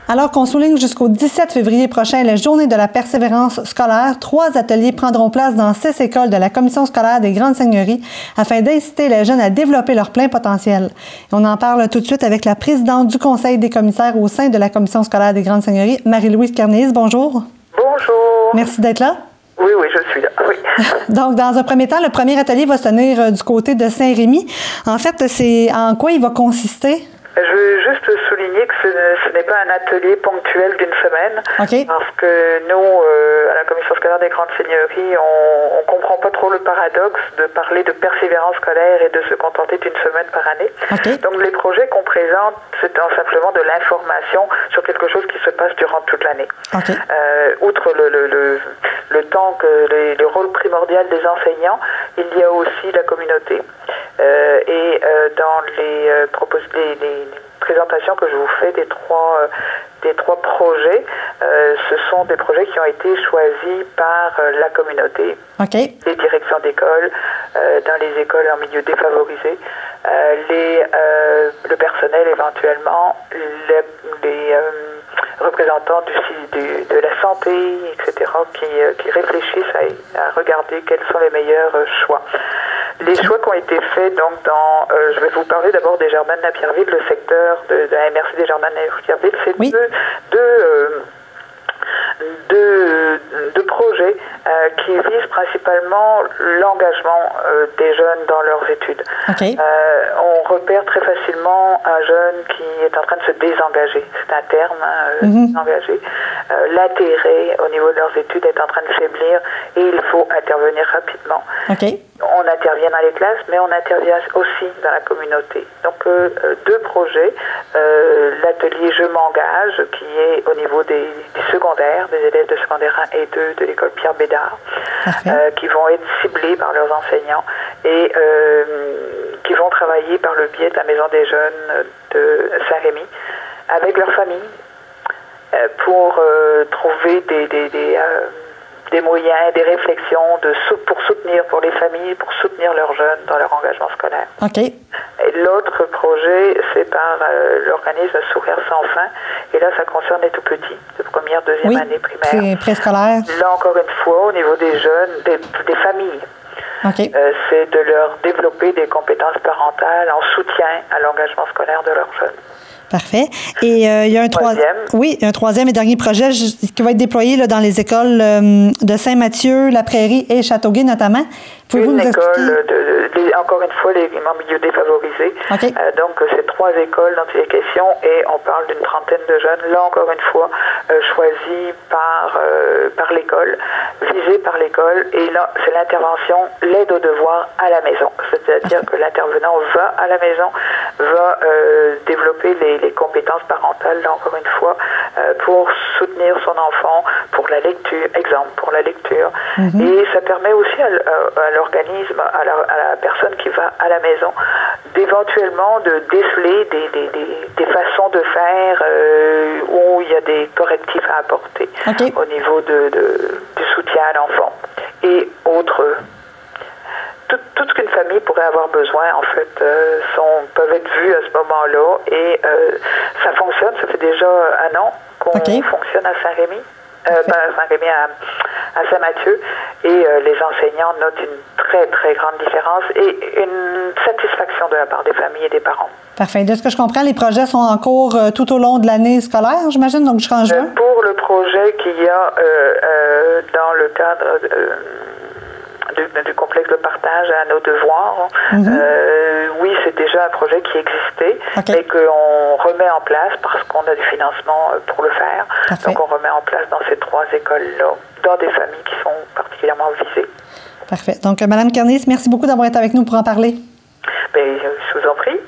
Alors qu'on souligne jusqu'au 17 février prochain la journée de la persévérance scolaire, 3 ateliers prendront place dans 6 écoles de la Commission scolaire des Grandes Seigneuries afin d'inciter les jeunes à développer leur plein potentiel. Et on en parle tout de suite avec la présidente du Conseil des commissaires au sein de la Commission scolaire des Grandes Seigneuries, Marie-Louise Carnéis. Bonjour. Bonjour. Merci d'être là. Oui, je suis là. Oui. Donc, dans un premier temps, le premier atelier va se tenir du côté de Saint-Rémy. En fait, c'est en quoi il va consister? Je veux juste souligner que ce n'est pas un atelier ponctuel d'une semaine, parce que nous, à la Commission scolaire des Grandes Seigneuries, on comprend pas trop le paradoxe de parler de persévérance scolaire et de se contenter d'une semaine par année. Donc les projets qu'on présente, c'est simplement de l'information sur quelque chose qui se passe durant toute l'année. Outre le temps que le rôle primordial des enseignants, il y a aussi la communauté. Dans les présentations que je vous fais des trois projets, ce sont des projets qui ont été choisis par la communauté, les directions d'école, dans les écoles en milieu défavorisé, le personnel éventuellement, les représentants de la santé, etc., qui réfléchissent à regarder quels sont les meilleurs choix. Les choix qui ont été faits, donc je vais vous parler d'abord des Jardins de Napierville, le secteur de la MRC des Jardins de Napierville, c'est deux projets qui visent principalement l'engagement des jeunes dans leurs études. On repère très facilement un jeune qui est en train de se désengager. C'est un terme, désengager. L'intérêt au niveau de leurs études est en train de faiblir et il faut intervenir rapidement. On intervient dans les classes, mais on intervient aussi dans la communauté. Donc, 2 projets. L'atelier Je m'engage, qui est au niveau des secondaires, des élèves de secondaire 1 et 2 de l'école Pierre Bédard, qui vont être ciblés par leurs enseignants et qui vont travailler par le biais de la Maison des jeunes de Saint-Rémy avec leur famille pour trouver des moyens, des réflexions pour soutenir, pour les familles, pour soutenir leurs jeunes dans leur engagement scolaire. Et l'autre projet, c'est par l'organisme Sourire sans fin. Et là, ça concerne les tout-petits, de première, deuxième année primaire. C'est préscolaire. Là, encore une fois, au niveau des jeunes, des familles, c'est de leur développer des compétences parentales en soutien à l'engagement scolaire de leurs jeunes. Parfait. Et il y a un troisième et dernier projet qui va être déployé là, dans les écoles de Saint-Mathieu, La Prairie et Châteauguay notamment. Pouvez-vous nous expliquer? Encore une fois, en milieu défavorisé. Donc, c'est 3 écoles dont il est question et on parle d'une trentaine de jeunes. Là, encore une fois, choisis par l'école, visés par l'école. Et là, c'est l'intervention, l'aide aux devoirs à la maison. C'est-à-dire que l'intervenant va à la maison, va développer les compétences parentales, là, encore une fois, pour soutenir son enfant, pour la lecture, pour la lecture. Et ça permet aussi à l'organisme, à la personne qui va à la maison, d'éventuellement de déceler des façons de faire où il y a des correctifs à apporter au niveau du soutien à l'enfant. Et autres, tout ce qu'une famille pourrait avoir besoin, en fait, peuvent être vus à ce moment-là. Et ça fonctionne, ça fait déjà 1 an qu'on fonctionne à Saint-Rémy. Pas à Saint-Rémy, à Saint-Mathieu, et les enseignants notent une très, très grande différence et une satisfaction de la part des familles et des parents. Parfait. De ce que je comprends, les projets sont en cours tout au long de l'année scolaire, j'imagine, donc jusqu'en juin? Pour le projet qu'il y a dans le cadre du complexe de partage à nos devoirs. Oui, c'est déjà un projet qui existait, mais qu'on remet en place parce qu'on a du financement pour le faire. Donc, on remet en place dans ces 3 écoles-là, dans des familles qui sont particulièrement visées. Parfait. Donc, Mme Carnéis, merci beaucoup d'avoir été avec nous pour en parler. Je vous en prie.